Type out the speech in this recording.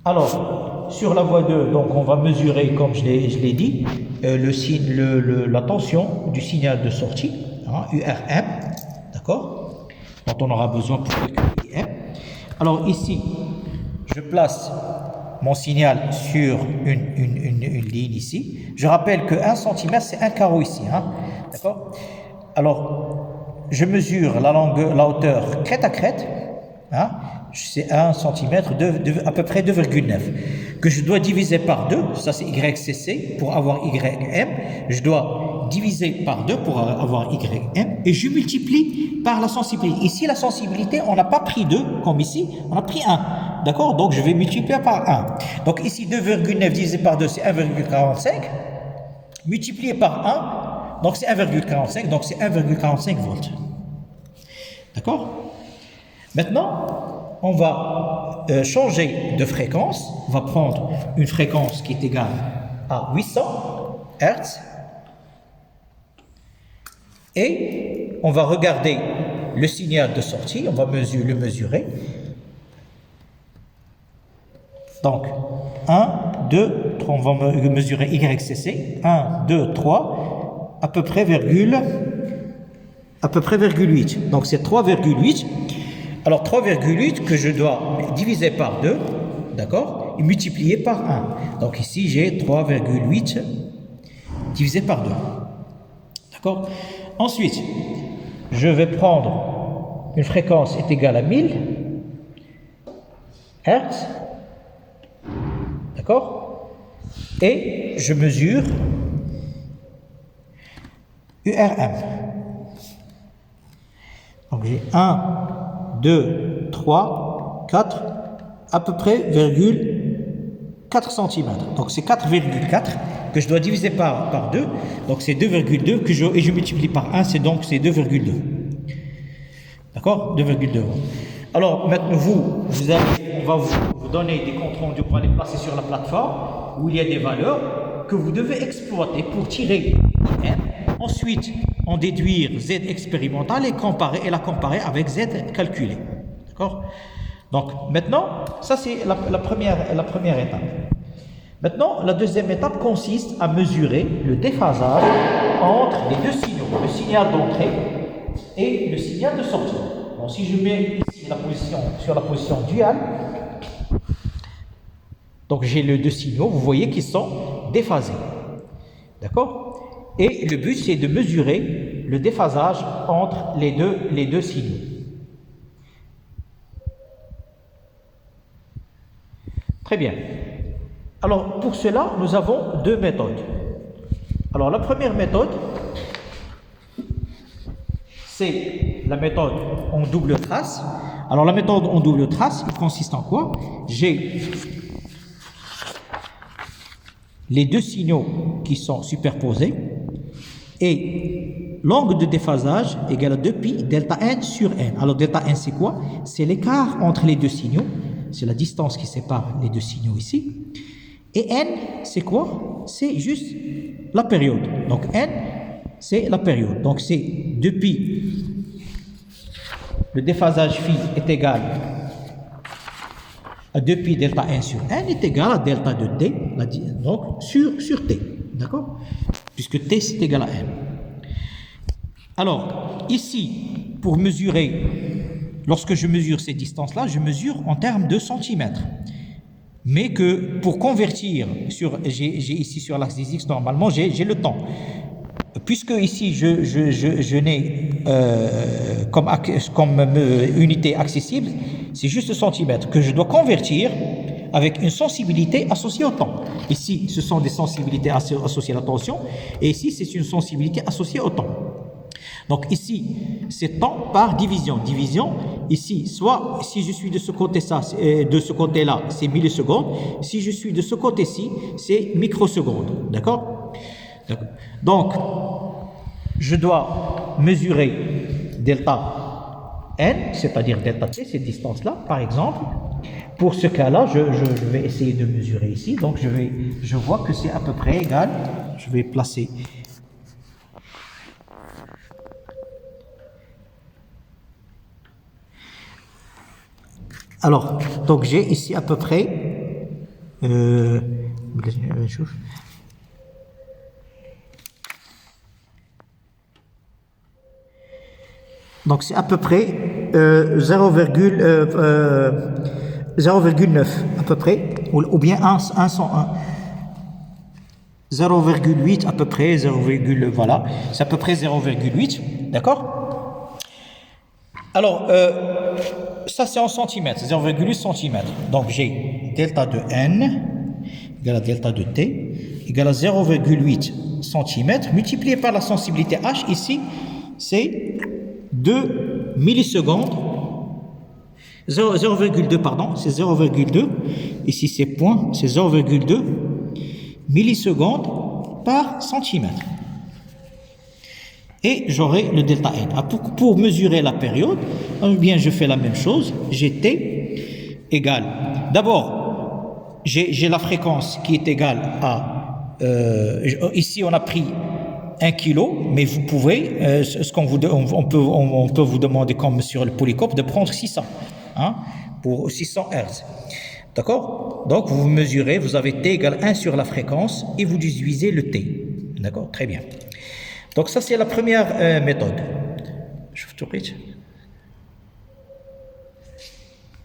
Alors, sur la voie 2, donc on va mesurer, comme je l'ai dit, la tension du signal de sortie, hein, URM, d'accord, dont on aura besoin pour calculer IM. Alors ici, je place mon signal sur une ligne ici. Je rappelle que 1 cm, c'est un carreau ici, hein, d'accord. Alors, je mesure la hauteur crête à crête, hein, c'est 1 cm, à peu près 2,9, que je dois diviser par 2, ça c'est YCC, pour avoir YM, je dois diviser par 2 pour avoir YM, et je multiplie par la sensibilité. Ici, la sensibilité, on n'a pas pris 2, comme ici, on a pris 1, d'accord? Donc, je vais multiplier par 1. Donc, ici, 2,9 divisé par 2, c'est 1,45, multiplié par 1, donc c'est 1,45, donc c'est 1,45 volts. D'accord? Maintenant, on va changer de fréquence. On va prendre une fréquence qui est égale à 800 Hz. Et on va regarder le signal de sortie. On va le mesurer. Donc, 1, 2, 3. On va mesurer YCC. 1, 2, 3. À peu près virgule 8. Donc, c'est 3,8. Alors 3,8 que je dois diviser par 2, d'accord, et multiplier par 1. Donc ici j'ai 3,8 divisé par 2. D'accord. Ensuite, je vais prendre une fréquence est égale à 1000 Hz. D'accord. Et je mesure URM. Donc j'ai 1, 2, 3, 4, à peu près, 4 cm. Donc c'est 4,4 que je dois diviser par 2. Donc c'est 2,2 et je multiplie par 1, c'est 2,2. D'accord? 2,2. Alors maintenant on va vous donner des comptes rendus, on va les placer sur la plateforme où il y a des valeurs que vous devez exploiter pour tirer IM. Ensuite, en déduire Z expérimental et la comparer avec Z calculé. D'accord? Donc maintenant, ça c'est la première étape. Maintenant, la deuxième étape consiste à mesurer le déphasage entre les deux signaux, le signal d'entrée et le signal de sortie. Donc si je mets ici sur la position duale, donc j'ai les deux signaux, vous voyez qu'ils sont déphasés. D'accord? Et le but, c'est de mesurer le déphasage entre les deux signaux. Très bien. Alors, pour cela, nous avons deux méthodes. Alors, la première méthode, c'est la méthode en double trace. Alors, la méthode en double trace, il consiste en quoi? J'ai les deux signaux qui sont superposés et l'angle de déphasage égale à 2pi delta n sur n. Alors delta n c'est quoi? C'est l'écart entre les deux signaux, c'est la distance qui sépare les deux signaux ici. Et n c'est quoi? C'est juste la période. Donc n c'est la période. Donc c'est 2pi, le déphasage phi est égal à 2pi delta n sur n est égal à delta de t, donc sur t, d'accord? Puisque t c'est égal à n. Alors, ici, pour mesurer, lorsque je mesure ces distances-là, je mesure en termes de centimètres. Mais que pour convertir, j'ai ici sur l'axe des x, normalement, j'ai le temps. Puisque ici, je n'ai comme unité accessible, c'est juste le centimètre que je dois convertir avec une sensibilité associée au temps. Ici, ce sont des sensibilités associées à la tension, et ici, c'est une sensibilité associée au temps. Donc ici, c'est temps par division. Division, ici, soit si je suis de ce côté-là, c'est millisecondes. Si je suis de ce côté-ci, c'est microsecondes. D'accord? Donc, je dois mesurer delta n, c'est-à-dire delta t, cette distance-là, par exemple. Pour ce cas-là, je vais essayer de mesurer ici. Donc, je vois que c'est à peu près égal. Je vais placer. Alors, donc j'ai ici à peu près نشوف. Donc c'est à peu près 0,9 à peu près, ou bien 0,8 à peu près, 0, voilà, c'est à peu près 0,8, d'accord? Alors, ça c'est en centimètres, 0,8 centimètres. Donc j'ai delta de n égale à delta de t égale à 0,8 centimètres multiplié par la sensibilité h, ici c'est 2 millisecondes, 0,2 pardon, c'est 0,2, ici c'est point, c'est 0,2 millisecondes par centimètre. Et j'aurai le delta n. Pour mesurer la période, eh bien je fais la même chose, j'ai t égale, d'abord j'ai la fréquence qui est égale à, ici on a pris 1 kg, mais vous pouvez, on peut vous demander, comme sur le polycope, de prendre 600, hein, pour 600 Hz. D'accord? Donc vous mesurez, vous avez t égale 1 sur la fréquence et vous divisez le t. D'accord? Très bien. Donc ça c'est la première méthode. Je vous